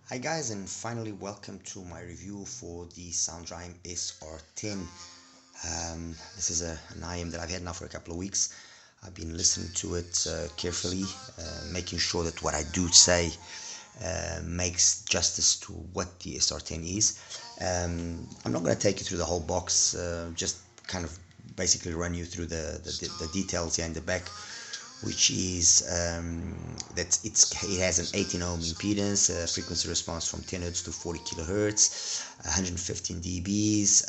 Hi guys, and finally welcome to my review for the SoundRhyme SR10. This is an IM that I've had now for a couple of weeks. I've been listening to it carefully, making sure that what I do say makes justice to what the SR10 is. I'm not going to take you through the whole box, just kind of basically run you through the details here in the back, which is that it has an 18 ohm impedance, frequency response from 10 hertz to 40 kilohertz, 115 dBs.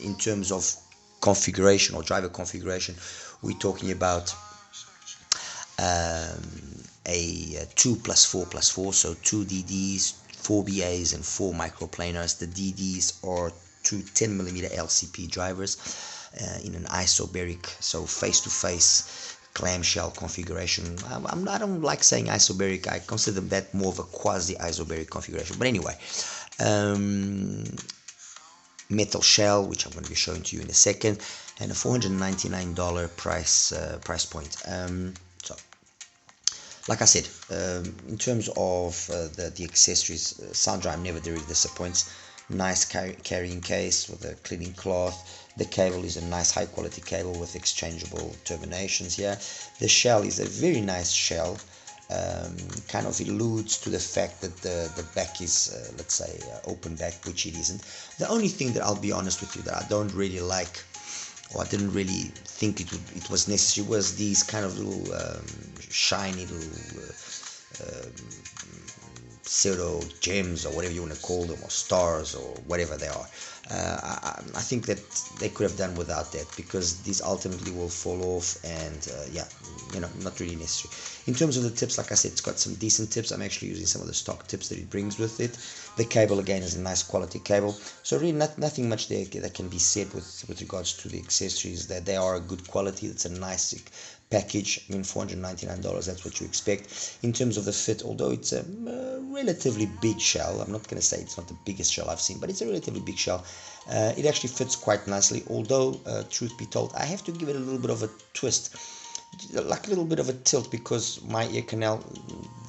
In terms of configuration or driver configuration, we're talking about a 2 plus 4 plus 4, so 2 DDs, 4 BAs, and 4 microplanars. The DDs are two 10mm LCP drivers in an isobaric, so face-to-face clamshell configuration. I don't like saying isobaric. I consider that more of a quasi-isobaric configuration. But anyway, metal shell, which I'm going to be showing to you in a second, and a $499 price point. So, like I said, in terms of the accessories, SoundRhyme never really disappoints. Nice carrying case with a cleaning cloth. The cable is a nice high quality cable with exchangeable terminations here. The shell is a very nice shell. Kind of alludes to the fact that the back is, let's say, open back, which it isn't. The only thing that I'll be honest with you that I don't really like, or I didn't really think it was necessary, was these kind of little shiny little pseudo gems, or whatever you want to call them, or stars, or whatever they are. I think that they could have done without that, because these ultimately will fall off, and yeah, not really necessary. In terms of the tips, like I said, it's got some decent tips. I'm actually using some of the stock tips that it brings with it. The cable again is a nice quality cable, so really nothing much there that can be said with regards to the accessories. That they are a good quality. It's a nice package. I mean, $499, that's what you expect. In terms of the fit, although it's a relatively big shell, I'm not going to say it's not the biggest shell I've seen, but it's a relatively big shell. It actually fits quite nicely, although truth be told, I have to give it a little bit of a twist, like a little bit of a tilt, because my ear canal,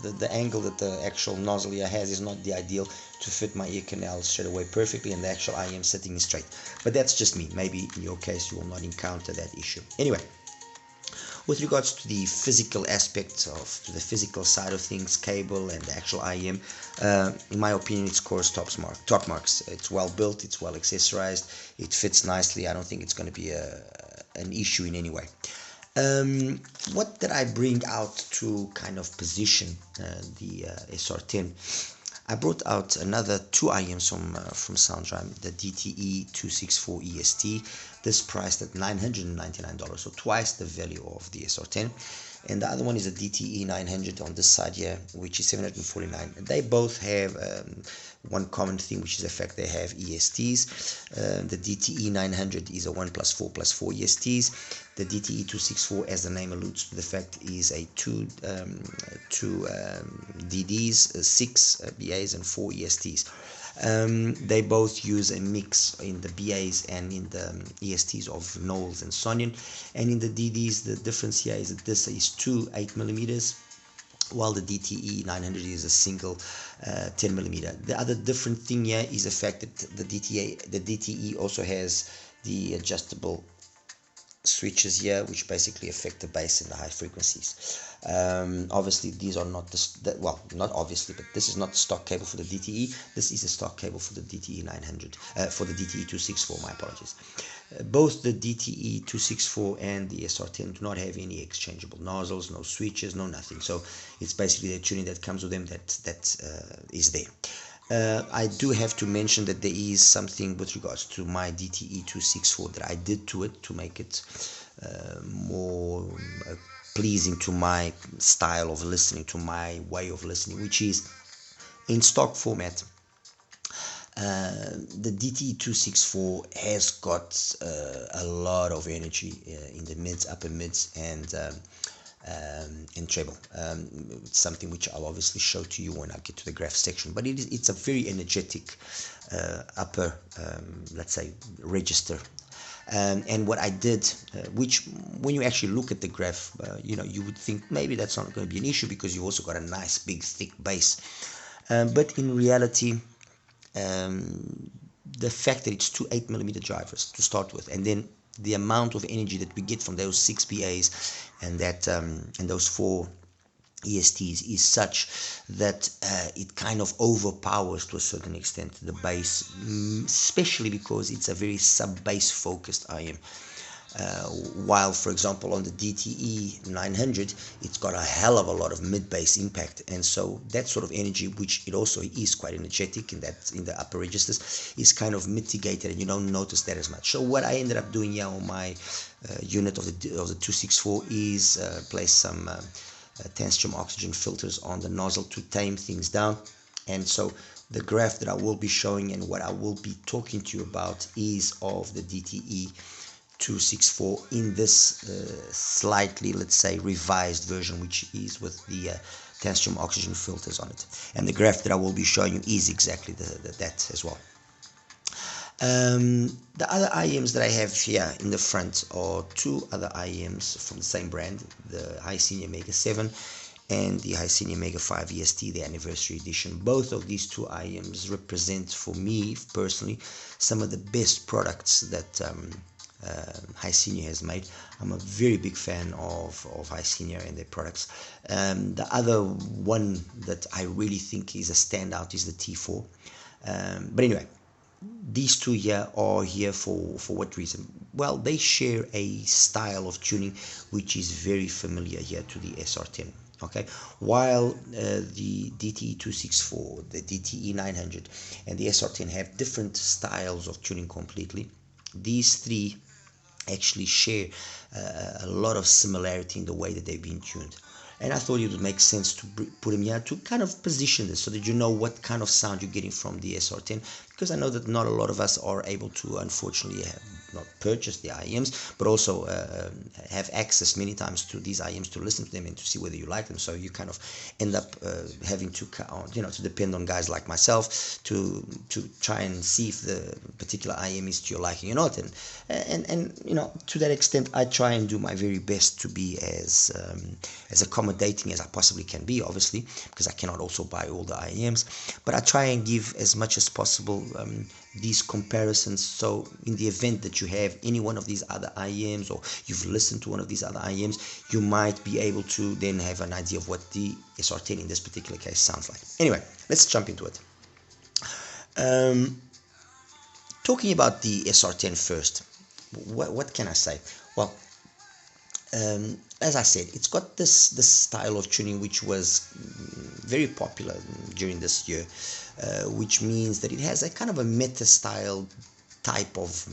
the angle that the actual nozzle here has is not the ideal to fit my ear canal straight away perfectly, and the actual IM sitting is straight. But that's just me. Maybe in your case you will not encounter that issue. Anyway, with regards to the physical aspects of the physical side of things, cable and the actual IM, in my opinion, it scores top marks. It's well built, it's well accessorized, it fits nicely. I don't think it's going to be an issue in any way. What did I bring out to kind of position the SR10? I brought out another two IMs from SoundRhyme, the DTE 264 EST. This priced at $999, so twice the value of the SR10. And the other one is a DTE 900 on this side here, which is $749. They both have one common thing, which is the fact they have ESTs. The DTE 900 is a 1 plus 4 plus 4 ESTs. The DTE 264, as the name alludes to the fact, is a two DDs, 6 BAs, and 4 ESTs. They both use a mix in the BAs and in the ESTs of Knowles and Sonian. And in the DDs, the difference here is that this is two 8mm, while the DTE 900 is a single 10mm. The other different thing here is the fact that the DTE also has the adjustable switches here, which basically affect the bass and the high frequencies. Obviously these are not well, not obviously, but this is not the stock cable for the DTE. This is the stock cable for the DTE 900, for the DTE 264, my apologies. Both the DTE 264 and the SR10 do not have any exchangeable nozzles, no switches, no nothing. So it's basically the tuning that comes with them that is there. I do have to mention that there is something with regards to my DTE 264 that I did to it to make it more pleasing to my style of listening, to my way of listening, which is in stock format. The DTE 264 has got a lot of energy in the mids, upper mids, and treble. It's something which I'll obviously show to you when I get to the graph section, but it's a very energetic upper, let's say, register. And what I did, which when you actually look at the graph, you would think maybe that's not going to be an issue, because you also got a nice big thick bass. But in reality, the fact that it's two 8mm drivers to start with, and then the amount of energy that we get from those 6 PAs and that and those 4 ESTs is such that it kind of overpowers to a certain extent the bass, especially because it's a very sub-bass focused IM. While, for example, on the DTE 900, it's got a hell of a lot of mid-bass impact, and so that sort of energy, which it also is quite energetic in the upper registers, is kind of mitigated, and you don't notice that as much. So what I ended up doing here on my unit of the 264 is place some tenstum oxygen filters on the nozzle to tame things down. And so the graph that I will be showing and what I will be talking to you about is of the DTE 264 in this slightly, let's say, revised version, which is with the tenstum oxygen filters on it. And the graph that I will be showing you is exactly that as well. The other IEMs that I have here in the front are two other IEMs from the same brand, the Hisenior Mega 7 and the Hisenior Mega 5 EST, the anniversary edition. Both of these two IEMs represent, for me personally, some of the best products that Hisenior has made. I'm a very big fan of Hisenior and their products. The other one that I really think is a standout is the T4. But anyway, these two here are here for what reason? Well, they share a style of tuning which is very familiar here to the SR10. Okay, while the DTE 264, the DTE 900, and the SR10 have different styles of tuning completely, these three actually share a lot of similarity in the way that they've been tuned. And I thought it would make sense to put them here to kind of position this so that you know what kind of sound you're getting from the SR10, because I know that not a lot of us are able to, unfortunately, have not purchase the IEMs, but also have access many times to these IEMs to listen to them and to see whether you like them. So you kind of end up having to, to depend on guys like myself to try and see if the particular IEM is to your liking or not. And to that extent, I try and do my very best to be as accommodating as I possibly can be, obviously, because I cannot also buy all the IEMs, but I try and give as much as possible these comparisons. So in the event that you have any one of these other IEMs, or you've listened to one of these other IEMs, you might be able to then have an idea of what the SR10 in this particular case sounds like. Anyway, let's jump into it. Talking about the SR10 first, what can I say? Well, as I said, it's got this style of tuning which was very popular during this year, which means that it has a kind of a meta style type of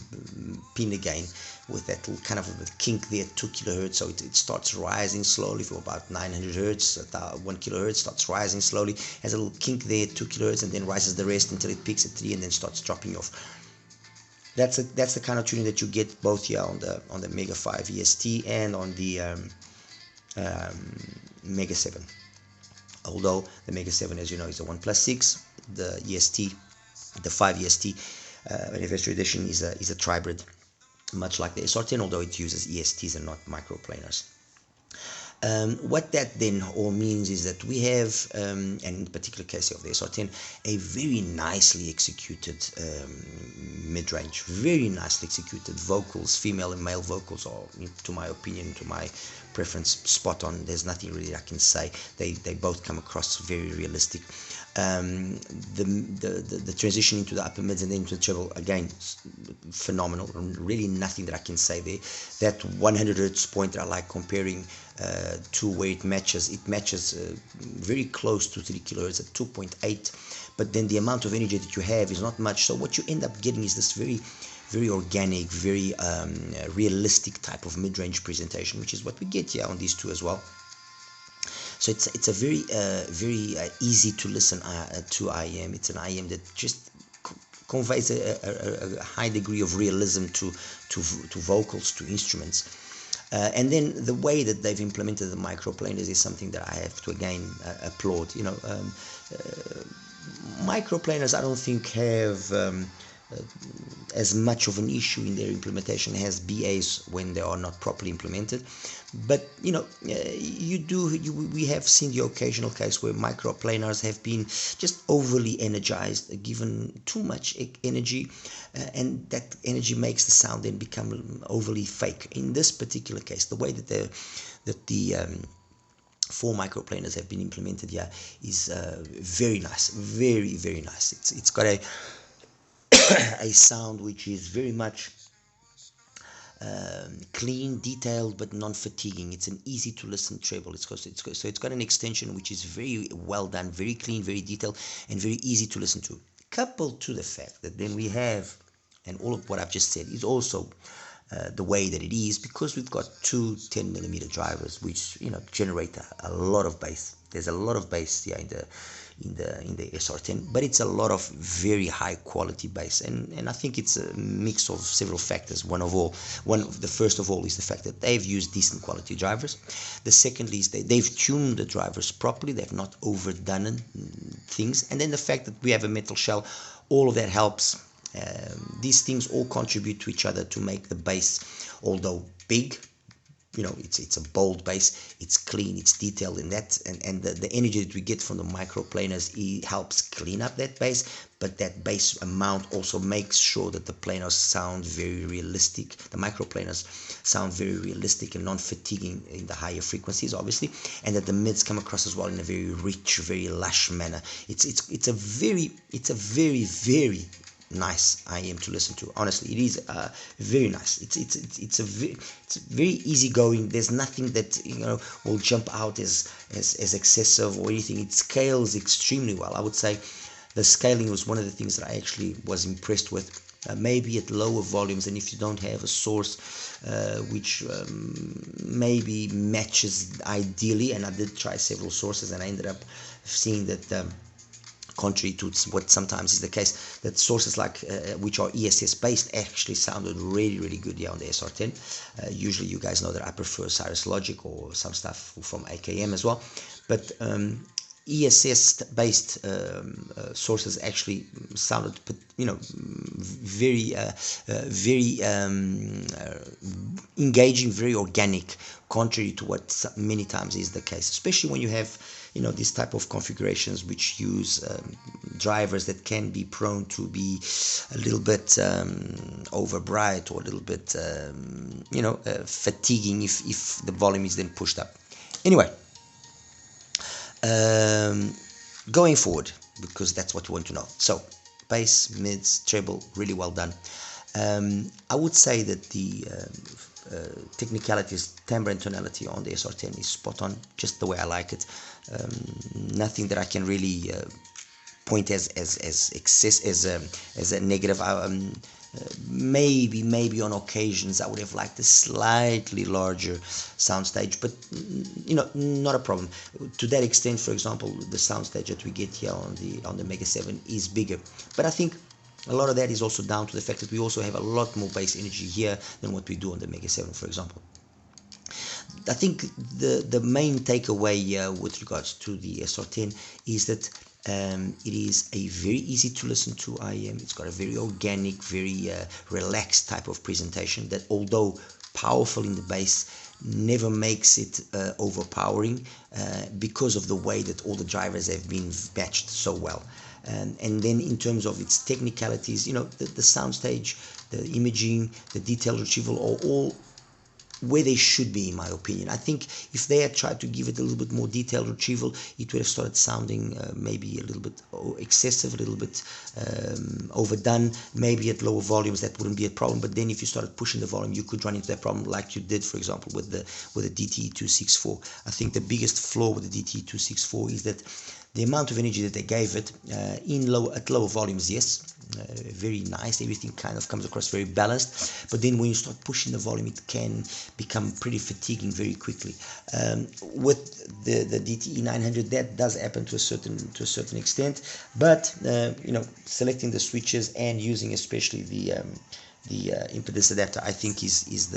pin again, with that little kind of a kink there at 2 kilohertz. So it starts rising slowly from about 900 hertz, 1 kilohertz, starts rising slowly, has a little kink there at 2 kilohertz, and then rises the rest until it peaks at 3 and then starts dropping off. That's the kind of tuning that you get both here on the Mega 5 EST and on the Mega 7. Although the Mega 7, as you know, is a 1+6, the EST, the 5 EST anniversary edition is a tribrid, much like the SR10, although it uses ESTs and not microplanars. What that then all means is that we have, and in the particular case of the SR10, a very nicely executed mid-range, very nicely executed vocals. Female and male vocals are, to my opinion, to my preference, spot on. There's nothing really I can say. They both come across very realistic. The transition into the upper mids and then into the treble, again, phenomenal. Really nothing that I can say there. That 100 hertz point that I like comparing to where it matches very close to 3 kilohertz at 2.8, but then the amount of energy that you have is not much. So what you end up getting is this very organic, very realistic type of mid-range presentation, which is what we get here on these two as well. So it's a very easy to listen to IEM. It's an IEM that just conveys a high degree of realism to vocals, to instruments. And then the way that they've implemented the microplanars is something that I have to again applaud. Microplanars, I don't think have as much of an issue in their implementation as BAs when they are not properly implemented. But you know, we have seen the occasional case where microplanars have been just overly energized, given too much energy, and that energy makes the sound then become overly fake. In this particular case, the way that the 4 microplanars have been implemented here is very nice, very nice. It's got a a sound which is very much clean, detailed, but non-fatiguing. It's an easy to listen treble. So it's got an extension which is very well done, very clean, very detailed, and very easy to listen to. Coupled to the fact that then we have, and all of what I've just said is also the way that it is, because we've got 2 10mm drivers which, you know, generate a lot of bass. There's a lot of bass here in the SR10, but it's a lot of very high quality bass, and I think it's a mix of several factors. The first of all is the fact that they've used decent quality drivers. The second is they've tuned the drivers properly. They've not overdone things, and then the fact that we have a metal shell, all of that helps. These things all contribute to each other to make the bass, although big, you know, it's a bold bass, it's clean, it's detailed in that, and the energy that we get from the microplanars, it helps clean up that bass, but that bass amount also makes sure that the planars sound very realistic. The microplanars sound very realistic and non-fatiguing in the higher frequencies, obviously, and that the mids come across as well in a very rich, very lush manner. It's a very nice IM to listen to. Honestly, it is very nice. It's very easygoing. There's nothing that, you know, will jump out as excessive or anything. It scales extremely well. I would say the scaling was one of the things that I actually was impressed with. Maybe at lower volumes, and if you don't have a source which maybe matches ideally, and I did try several sources and I ended up seeing that contrary to what sometimes is the case, that sources like which are ESS based actually sounded really good here on the SR10. Usually you guys know that I prefer Cirrus Logic or some stuff from AKM as well, but ESS based sources actually sounded, you know, very engaging, very organic, contrary to what many times is the case, especially when you have, you know, this type of configurations which use drivers that can be prone to be a little bit over bright or a little bit you know, fatiguing if the volume is then pushed up. Anyway, going forward, because that's what you want to know. So bass, mids, treble, really well done. I would say that the technicalities, timbre and tonality on the SR10 is spot on, just the way I like it. Nothing that I can really point as excess, as a negative. Maybe on occasions I would have liked a slightly larger soundstage, but you know, not a problem. To that extent, for example, the soundstage that we get here on the Mega 7 is bigger, but I think a lot of that is also down to the fact that we also have a lot more bass energy here than what we do on the Mega 7, for example. I think the main takeaway here with regards to the SR10 is that it is a very easy to listen to IM. It's got a very organic, very relaxed type of presentation that, although powerful in the bass, never makes it overpowering because of the way that all the drivers have been matched so well. And then in terms of its technicalities, you know, the soundstage, the imaging, the detail retrieval are all where they should be, in my opinion. I think if they had tried to give it a little bit more detailed retrieval, it would have started sounding maybe a little bit excessive, a little bit overdone. Maybe at lower volumes that wouldn't be a problem, but then if you started pushing the volume, you could run into that problem like you did, for example, with the DTE264. I think the biggest flaw with the DTE264 is that the amount of energy that they gave it at lower volumes, yes, very nice, everything kind of comes across very balanced, but then when you start pushing the volume, it can become pretty fatiguing very quickly. With the DTE 900, that does happen to a certain extent, but you know, selecting the switches and using especially the impedance adapter, I think is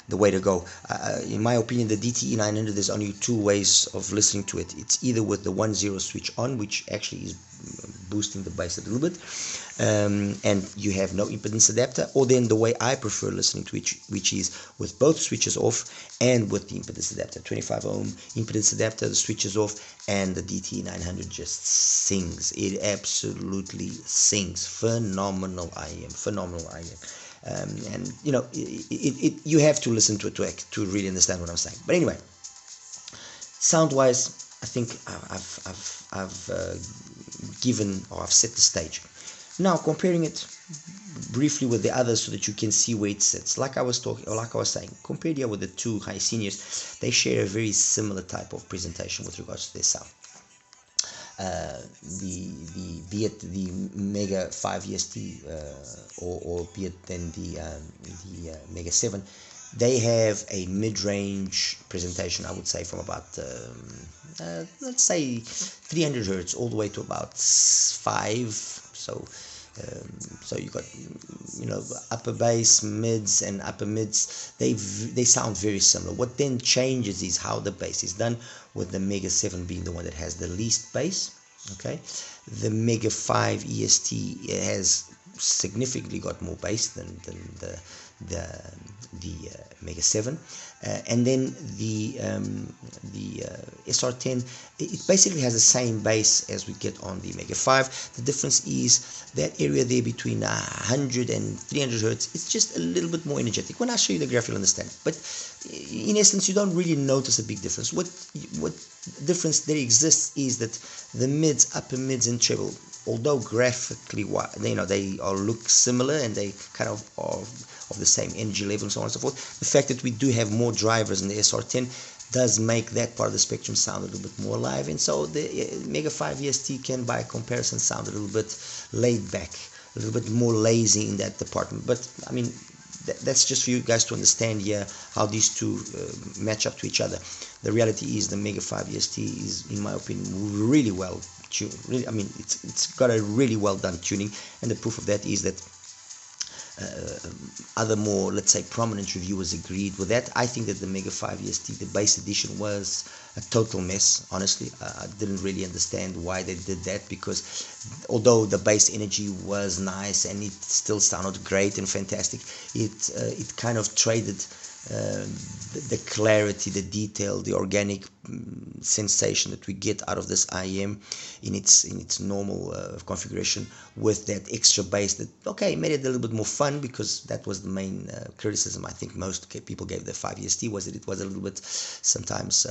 the way to go. In my opinion, the DTE 900, there's only 2 ways of listening to it. It's either with the 1-0 switch on, which actually is boosting the bass a little bit, and you have no impedance adapter, or then the way I prefer listening to it, which is with both switches off and with the impedance adapter, 25 ohm impedance adapter, the switches off, and the DTE 900 just sings. It absolutely sings. Phenomenal IM, phenomenal IM. And you know, you have to listen to it to really understand what I'm saying. But anyway, sound wise, I think I've given, or I've set the stage. Now comparing it briefly with the others so that you can see where it sits. Like I was saying, compared here with the two Hiseniors, they share a very similar type of presentation with regards to their sound. Be it the Mega 5 EST or be it then the Mega 7, they have a mid-range presentation, I would say, from about let's say 300 hertz all the way to about 5. So you got, you know, upper bass, mids, and upper mids. They sound very similar. What then changes is how the bass is done, with the Mega 7 being the one that has the least bass. Okay, the Mega 5 EST has significantly got more bass than the Mega 7, and then the SR10, it basically has the same bass as we get on the Mega 5. The difference is that area there between 100 and 300 hertz. It's just a little bit more energetic. When I show you the graph, you'll understand. But in essence, you don't really notice a big difference. What difference there exists is that the mids, upper mids, and treble, although graphically, you know, they all look similar and they kind of are of the same energy level and so on and so forth, the fact that we do have more drivers in the SR10 does make that part of the spectrum sound a little bit more alive, and so the Mega 5 EST can, by comparison, sound a little bit laid back, a little bit more lazy in that department. But I mean, that's just for you guys to understand here how these two match up to each other. The reality is the Mega 5 EST is, in my opinion, really well tuned. Really, I mean, it's got a really well done tuning, and the proof of that is that other more, let's say, prominent reviewers agreed with that. I think that the Mega 5 EST, the bass edition, was a total mess, honestly. I didn't really understand why they did that, because although the bass energy was nice and it still sounded great and fantastic, it kind of traded the clarity, the detail, the organic sensation that we get out of this IM in its normal configuration, with that extra bass that, okay, made it a little bit more fun, because that was the main criticism I think most people gave the 5 EST, was that it was a little bit sometimes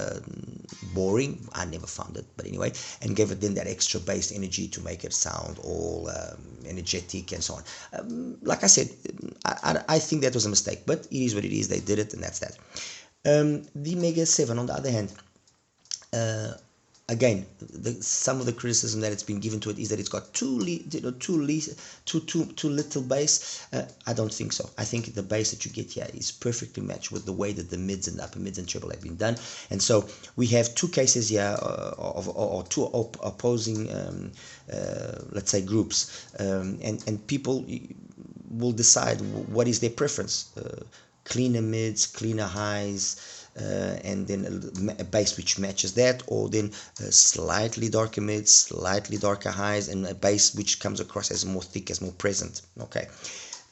boring. I never found it, but anyway, and gave it then that extra bass energy to make it sound all energetic and so on. Like I said, I think that was a mistake, but it is what it is. They did it, and that's that. The Mega 7, on the other hand, again, some of the criticism that it's been given to it is that it's got too little bass. I don't think so. I think the bass that you get here is perfectly matched with the way that the mids and upper mids and treble have been done. And so we have two cases here or two opposing, let's say, groups, and people will decide what is their preference. Cleaner mids, cleaner highs, and then a bass which matches that, or then slightly darker mids, slightly darker highs, and a bass which comes across as more thick, as more present. Okay,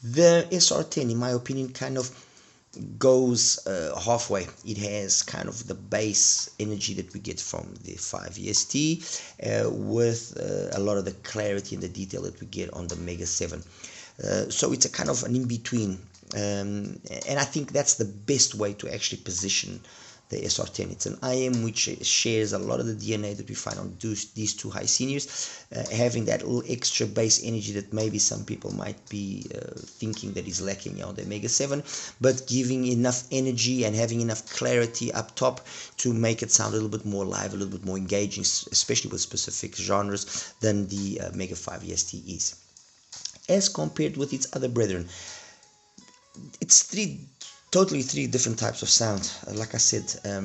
the SR10, in my opinion, kind of goes halfway. It has kind of the bass energy that we get from the 5 EST, with a lot of the clarity and the detail that we get on the Mega 7. So it's a kind of an in-between, and I think that's the best way to actually position the SR10. It's an IM which shares a lot of the DNA that we find on these two Hiseniors, having that little extra bass energy that maybe some people might be thinking that is lacking on the Mega 7, but giving enough energy and having enough clarity up top to make it sound a little bit more live, a little bit more engaging, especially with specific genres, than the Mega 5 EST is. As compared with its other brethren, it's totally three different types of sound. Like I said, let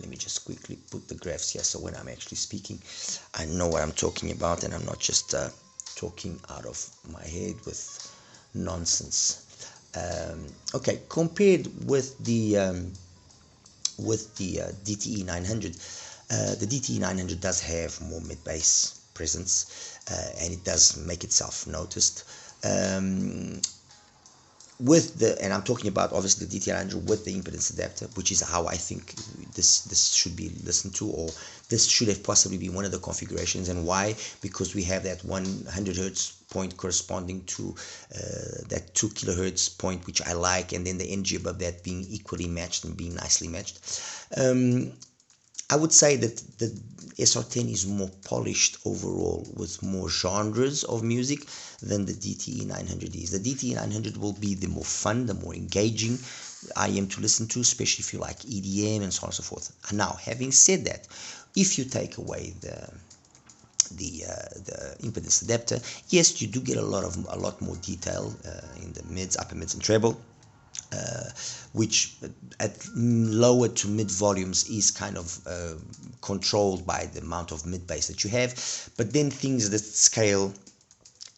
me just quickly put the graphs here, so when I'm actually speaking, I know what I'm talking about, and I'm not just talking out of my head with nonsense. Okay, compared with the DTE 900, the DTE 900 does have more mid bass presence, and it does make itself noticed. With the, and I'm talking about obviously the DT900 with the impedance adapter, which is how I think this should be listened to, or this should have possibly been one of the configurations. And why? Because we have that 100 hertz point corresponding to that 2 kilohertz point, which I like, and then the energy above that being equally matched and being nicely matched. I would say that the SR10 is more polished overall, with more genres of music than the DTE900 is. The DTE900 will be the more fun, the more engaging IM to listen to, especially if you like EDM and so on and so forth. Now, having said that, if you take away the impedance adapter, yes, you do get a lot more detail in the mids, upper mids, and treble. Which at lower to mid volumes is kind of controlled by the amount of mid bass that you have, but then things that scale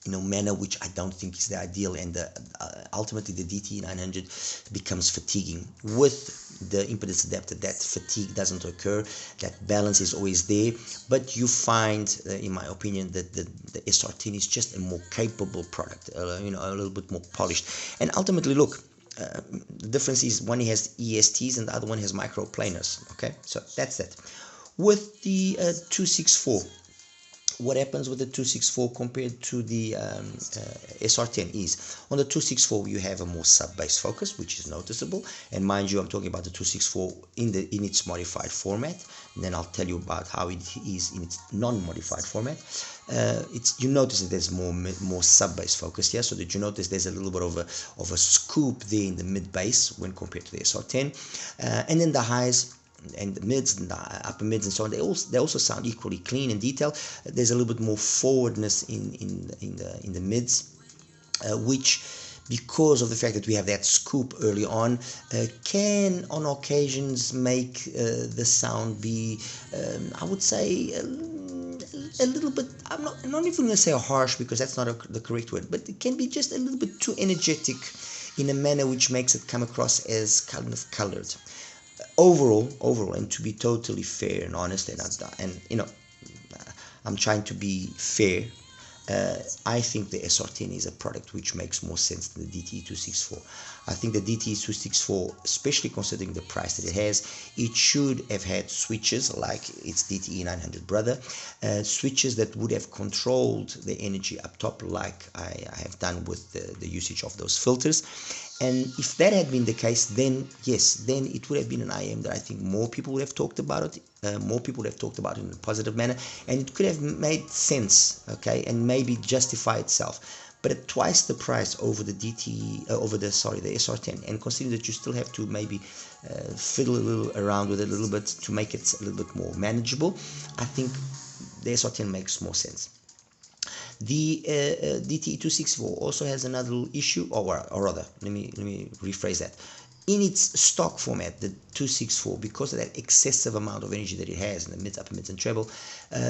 in a manner which I don't think is the ideal, and ultimately the DT900 becomes fatiguing. With the impedance adapter, that fatigue doesn't occur, that balance is always there, but you find, in my opinion, that the SR10 is just a more capable product, a little bit more polished. And ultimately, look, the difference is one has ESTs and the other one has microplanars. Okay, so that's that. With the 264, what happens with the 264 compared to the SR10 is, on the 264 you have a more sub-bass focus, which is noticeable. And mind you, I'm talking about the 264 in its modified format, and then I'll tell you about how it is in its non-modified format. You notice that there's more sub-bass focus here, so that you notice there's a little bit of a scoop there in the mid-bass when compared to the SR10, and then the highs and the mids and the upper mids and so on, they also sound equally clean and detailed. There's a little bit more forwardness in the mids, which, because of the fact that we have that scoop early on, can on occasions make the sound be, I would say, a little bit, I'm not even going to say harsh, because that's not the correct word, but it can be just a little bit too energetic in a manner which makes it come across as kind of colored. Overall, and to be totally fair and honest, and I'm trying to be fair, I think the SR10 is a product which makes more sense than the DTE264. I think the DTE264, especially considering the price that it has, it should have had switches like its DTE900 brother, switches that would have controlled the energy up top, like I have done with the usage of those filters. And if that had been the case, then yes, then it would have been an IM that I think more people would have talked about it. More people would have talked about it in a positive manner, and it could have made sense, okay, and maybe justify itself. But at twice the price over the the SR10, and considering that you still have to maybe fiddle a little around with it a little bit to make it a little bit more manageable, I think the SR10 makes more sense. The DTE264 also has another little issue, or rather, let me rephrase that. In its stock format, the 264, because of that excessive amount of energy that it has in the mids, upper mids, and treble,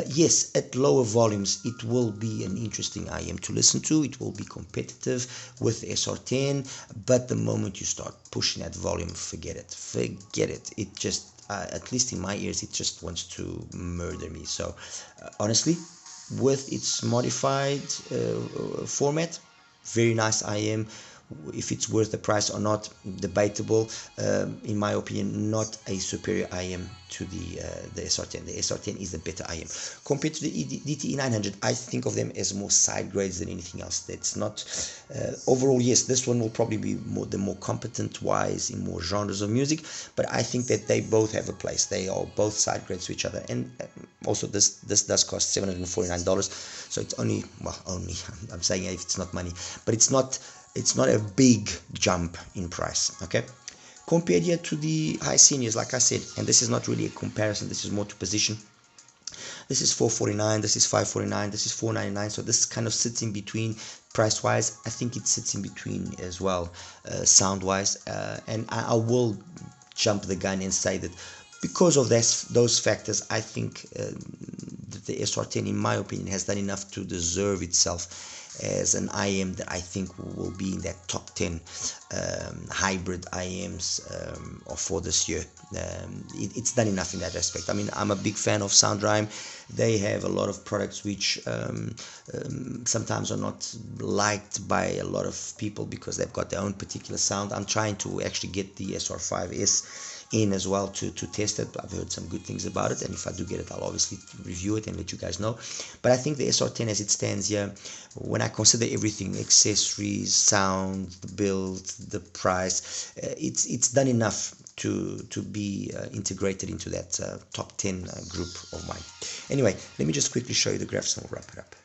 yes, at lower volumes, it will be an interesting IM to listen to. It will be competitive with the SR10, but the moment you start pushing that volume, forget it. It just, at least in my ears, it just wants to murder me. So, honestly, with its modified format, very nice IM. If it's worth the price or not, debatable. In my opinion, not a superior IM to the SR10. The SR10 is the better IM. Compared to the DTE900, I think of them as more side grades than anything else. That's not, overall, yes, this one will probably be the more competent wise in more genres of music, but I think that they both have a place. They are both side grades to each other. And also this does cost $749, so it's only, I'm saying if it's not money, but it's not a big jump in price, okay? Compared here to the Hiseniors, like I said, and this is not really a comparison, this is more to position. This is $449, this is $549, this is $499, so this kind of sits in between price-wise. I think it sits in between as well, sound-wise, and I will jump the gun and say that because of those factors, I think the that the SR10, in my opinion, has done enough to deserve itself as an IM that I think will be in that top 10 hybrid IMs for this year. It's done enough in that aspect. I mean, I'm a big fan of SoundRhyme. They have a lot of products which sometimes are not liked by a lot of people because they've got their own particular sound. I'm trying to actually get the SR5S in as well to test it. I've heard some good things about it, and if I do get it, I'll obviously review it and let you guys know. But I think the SR10 as it stands here, when I consider everything, accessories, sound, the build, the price, it's done enough to be integrated into that top 10 group of mine. Anyway, let me just quickly show you the graphs and we'll wrap it up.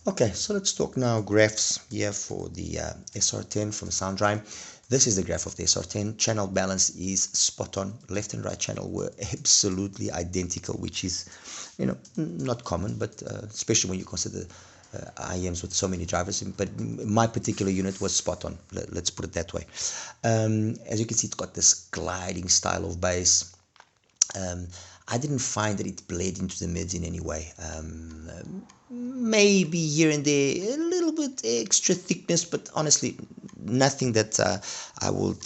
Okay, so let's talk now graphs here for the SR10 from SoundRhyme. This is the graph of the SR10. Channel balance is spot on. Left and right channel were absolutely identical, which is, you know, not common, but especially when you consider IMs with so many drivers. But my particular unit was spot on. Let's put it that way. As you can see, it's got this gliding style of bass. I didn't find that it bled into the mids in any way. Maybe here and there a little bit extra thickness, but honestly nothing that I would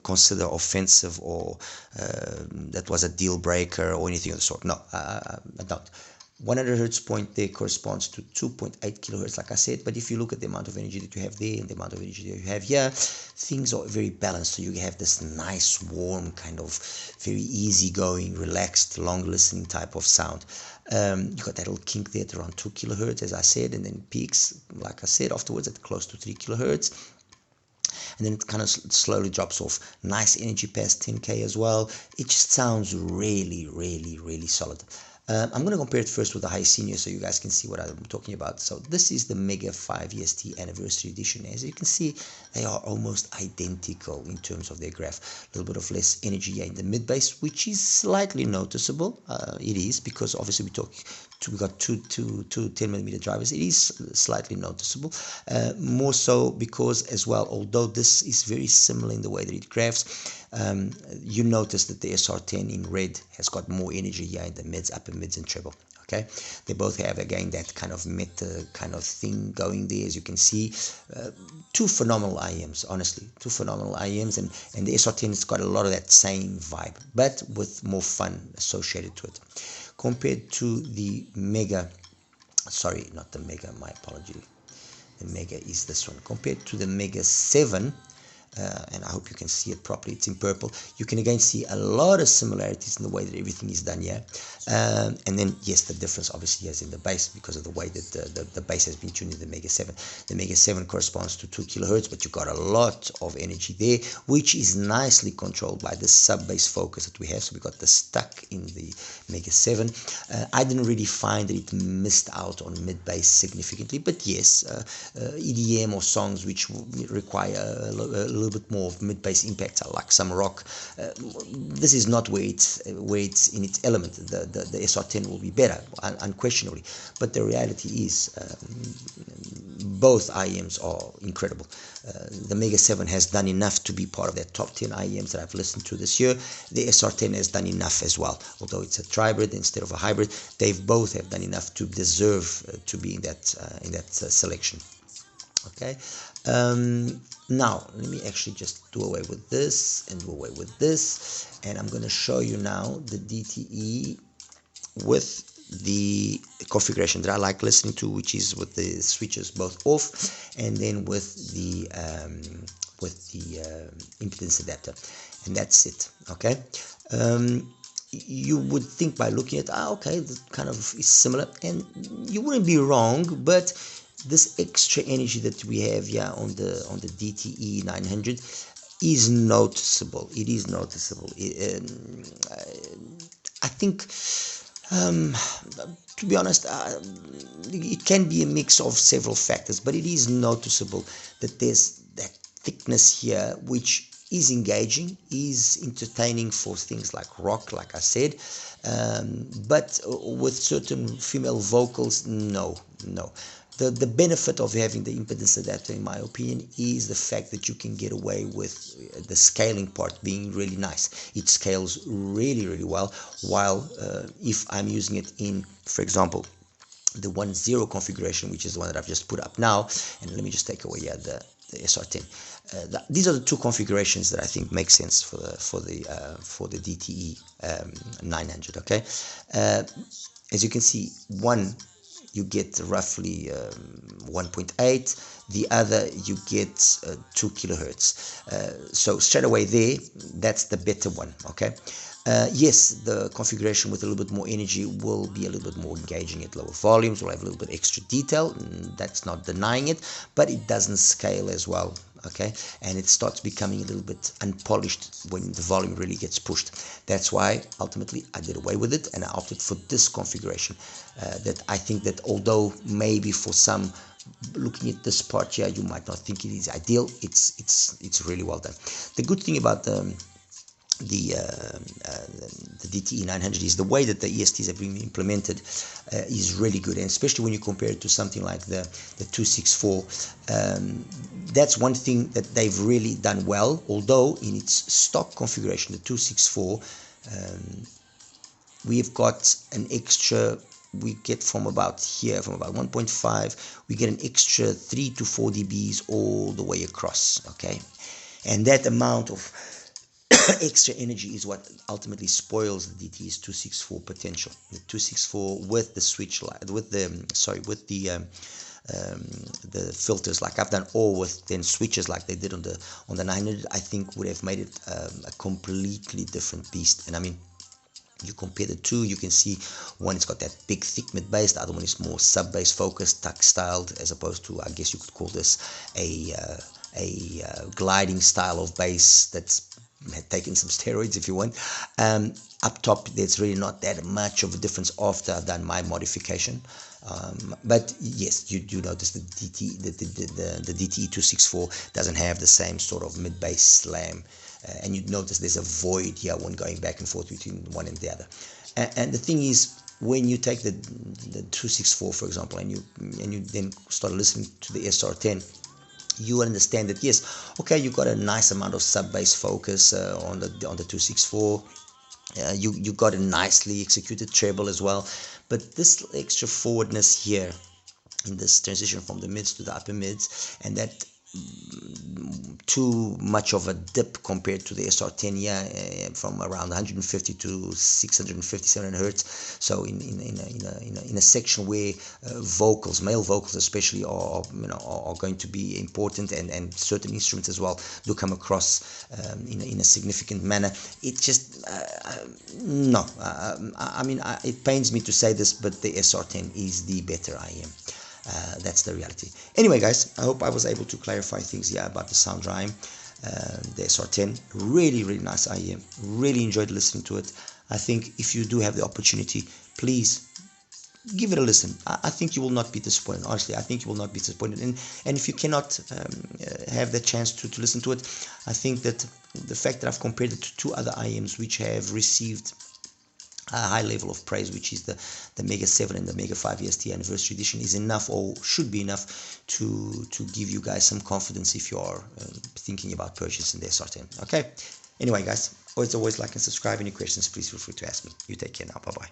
consider offensive or that was a deal breaker or anything of the sort. No, I don't. 100 hertz point there corresponds to 2.8 kilohertz, like I said. But if you look at the amount of energy that you have there and the amount of energy that you have here, things are very balanced. So you have this nice, warm, kind of very easygoing, relaxed, long listening type of sound. You got that little kink there at around 2 kilohertz, as I said, and then peaks, like I said, afterwards at close to 3 kilohertz. And then it kind of slowly drops off. Nice energy past 10K as well. It just sounds really, really, really solid. I'm going to compare it first with the Hisenior so you guys can see what I'm talking about. So this is the Mega 5 EST Anniversary Edition. As you can see, they are almost identical in terms of their graph. A little bit of less energy here in the mid bass, which is slightly noticeable. It is, because obviously we got two 10mm drivers. It is slightly noticeable. More so because as well, although this is very similar in the way that it graphs, you notice that the SR10 in red has got more energy here in the mids, upper mids and treble. Okay, they both have again that kind of meta kind of thing going there, as you can see. Two phenomenal IMs, honestly, two phenomenal IMs, and the SR10 has got a lot of that same vibe, but with more fun associated to it compared to the Mega. Sorry, not the Mega, my apology. The Mega is this one. Compared to the Mega 7, and I hope you can see it properly, it's in purple. You can again see a lot of similarities in the way that everything is done here. And then, yes, the difference obviously is in the bass because of the way that the bass has been tuned in the Mega 7. The Mega 7 corresponds to 2 kilohertz, but you've got a lot of energy there, which is nicely controlled by the sub-bass focus that we have. So we got the stuck in the Mega 7. I didn't really find that it missed out on mid-bass significantly, but yes, EDM or songs which require a little bit more of mid-bass impact, like some rock, this is not where it's in its element. The SR10 will be better, unquestionably, but the reality is both IEMs are incredible. The Mega 7 has done enough to be part of that top 10 IEMs that I've listened to this year. The SR10 has done enough as well, although it's a tribrid instead of a hybrid. They both have done enough to deserve to be in that selection. Okay. Now let me actually just do away with this and do away with this, and I'm going to show you now the DTE with the configuration that I like listening to, which is with the switches both off, and then with the impedance adapter, and that's it. Okay. You would think by looking at okay, that kind of is similar, and you wouldn't be wrong, but this extra energy that we have here on the DTE 900 is noticeable. It is noticeable. I think, to be honest, it can be a mix of several factors, but it is noticeable that there's that thickness here, which is engaging, is entertaining for things like rock, like I said, but with certain female vocals, no. the benefit of having the impedance adapter, in my opinion, is the fact that you can get away with the scaling part being really nice. It scales really well, while if I'm using it in, for example, the 1.0 configuration, which is the one that I've just put up now, and let me just take away the SR10. These are the two configurations that I think make sense for the DTE 900. Okay, as you can see, one you get roughly 1.8, the other you get 2 kilohertz. So straight away there, that's the better one. Okay. Yes, the configuration with a little bit more energy will be a little bit more engaging at lower volumes, will have a little bit extra detail, that's not denying it, but it doesn't scale as well, okay, and it starts becoming a little bit unpolished when the volume really gets pushed. That's why ultimately I did away with it and I opted for this configuration, that I think that although maybe for some looking at this part here you might not think it is ideal, it's really well done. The good thing about the DTE 900 is the way that the ESTs have been implemented is really good, and especially when you compare it to something like the 264. That's one thing that they've really done well, although in its stock configuration, the 264, we've got an extra, we get from about here, from about 1.5, we get an extra 3 to 4 dBs all the way across, okay, and that amount of extra energy is what ultimately spoils the DTE's 264 potential. The 264 with the switch, with the filters like I've done, or with then switches like they did on the 900, I think would have made it a completely different beast. And I mean, you compare the two, you can see one it's got that big thick mid bass, the other one is more sub bass focused, tuck styled, as opposed to, I guess you could call this a gliding style of bass that's taken some steroids, if you want. Up top, there's really not that much of a difference after I've done my modification. But yes, you do notice the DTE 264 doesn't have the same sort of mid bass slam, and you'd notice there's a void here when going back and forth between one and the other. And the thing is, when you take the 264, for example, and you then start listening to the SR10, you understand that yes, okay, you got a nice amount of sub bass focus on the 264. You got a nicely executed treble as well, but this extra forwardness here in this transition from the mids to the upper mids, and that too much of a dip compared to the SR10 here, from around 150 to 657 hertz. So in a section where vocals, male vocals especially, are going to be important, and certain instruments as well do come across in a significant manner, it just no. I mean, it pains me to say this, but the SR10 is the better IEM. That's the reality. Anyway, guys, I hope I was able to clarify things here about the SoundRhyme, the SR10. Really nice IEM. Really enjoyed listening to it. I think if you do have the opportunity, please give it a listen. I think you will not be disappointed. Honestly, I think you will not be disappointed. And if you cannot have the chance to listen to it, I think that the fact that I've compared it to two other IEMs which have received a high level of praise, which is the Mega 7 and the Mega 5 EST Anniversary Edition, is enough, or should be enough, to give you guys some confidence if you are thinking about purchasing the SR10. Okay. Anyway, guys, as always, like and subscribe. Any questions, please feel free to ask me. You take care now. Bye bye.